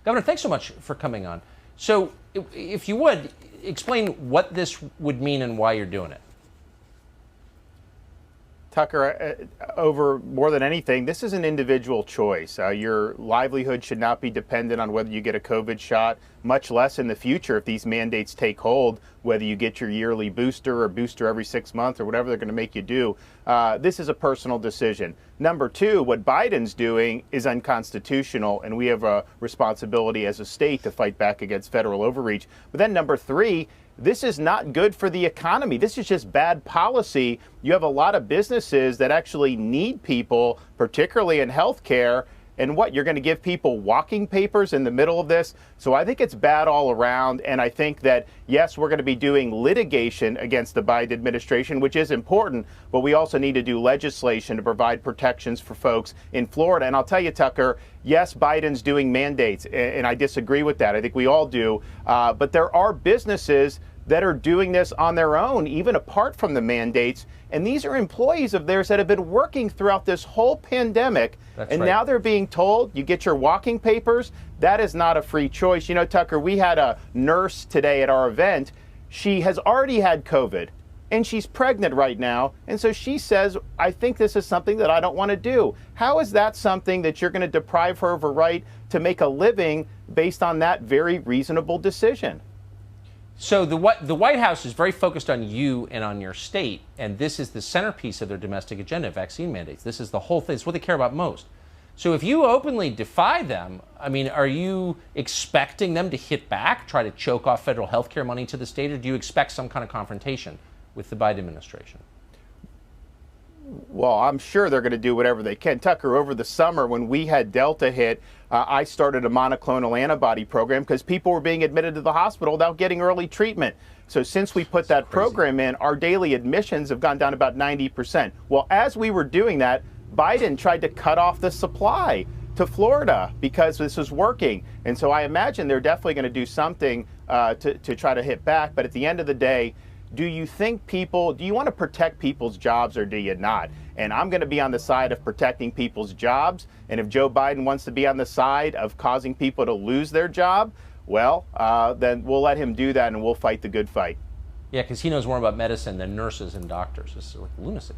Governor, thanks so much for coming on. So if you would, explain what this would mean and why you're doing it. Tucker, over more than anything, this is an individual choice. Your livelihood should not be dependent on whether you get a COVID shot, much less in the future if these mandates take hold, whether you get your yearly booster or booster every 6 months or whatever they're going to make you do. This is a personal decision. Number two, what Biden's doing is unconstitutional, and we have a responsibility as a state to fight back against federal overreach. But then number three, this is not good for the economy. This is just bad policy. You have a lot of businesses that actually need people, particularly in healthcare. And what, you're going to give people walking papers in the middle of this? So I think it's bad all around. And I think that, yes, we're going to be doing litigation against the Biden administration, which is important, but we also need to do legislation to provide protections for folks in Florida. And I'll tell you, Tucker, yes, Biden's doing mandates, and I disagree with that. I think we all do. But there are businesses that are doing this on their own, even apart from the mandates. And these are employees of theirs that have been working throughout this whole pandemic. That's right. Now they're being told, you get your walking papers. That is not a free choice. You know, Tucker, we had a nurse today at our event. She has already had COVID, and she's pregnant right now. And so she says, I think this is something that I don't want to do. How is that something that you're going to deprive her of a right to make a living based on that very reasonable decision? So the White House is very focused on you and on your state, and this is the centerpiece of their domestic agenda, vaccine mandates. This is the whole thing. It's what they care about most. So if you openly defy them, I mean, are you expecting them to hit back, try to choke off federal health care money to the state, or do you expect some kind of confrontation with the Biden administration? Well, I'm sure they're going to do whatever they can. Tucker, over the summer when we had Delta hit, I started a monoclonal antibody program because people were being admitted to the hospital without getting early treatment. So since we put that program in, our daily admissions have gone down about 90%. Well, as we were doing that, Biden tried to cut off the supply to Florida because this was working. And so I imagine they're definitely going to do something to try to hit back. But at the end of the day, do you want to protect people's jobs or do you not? And I'm going to be on the side of protecting people's jobs. And if Joe Biden wants to be on the side of causing people to lose their job, well, then we'll let him do that and we'll fight the good fight. Yeah, because he knows more about medicine than nurses and doctors. This is like lunacy.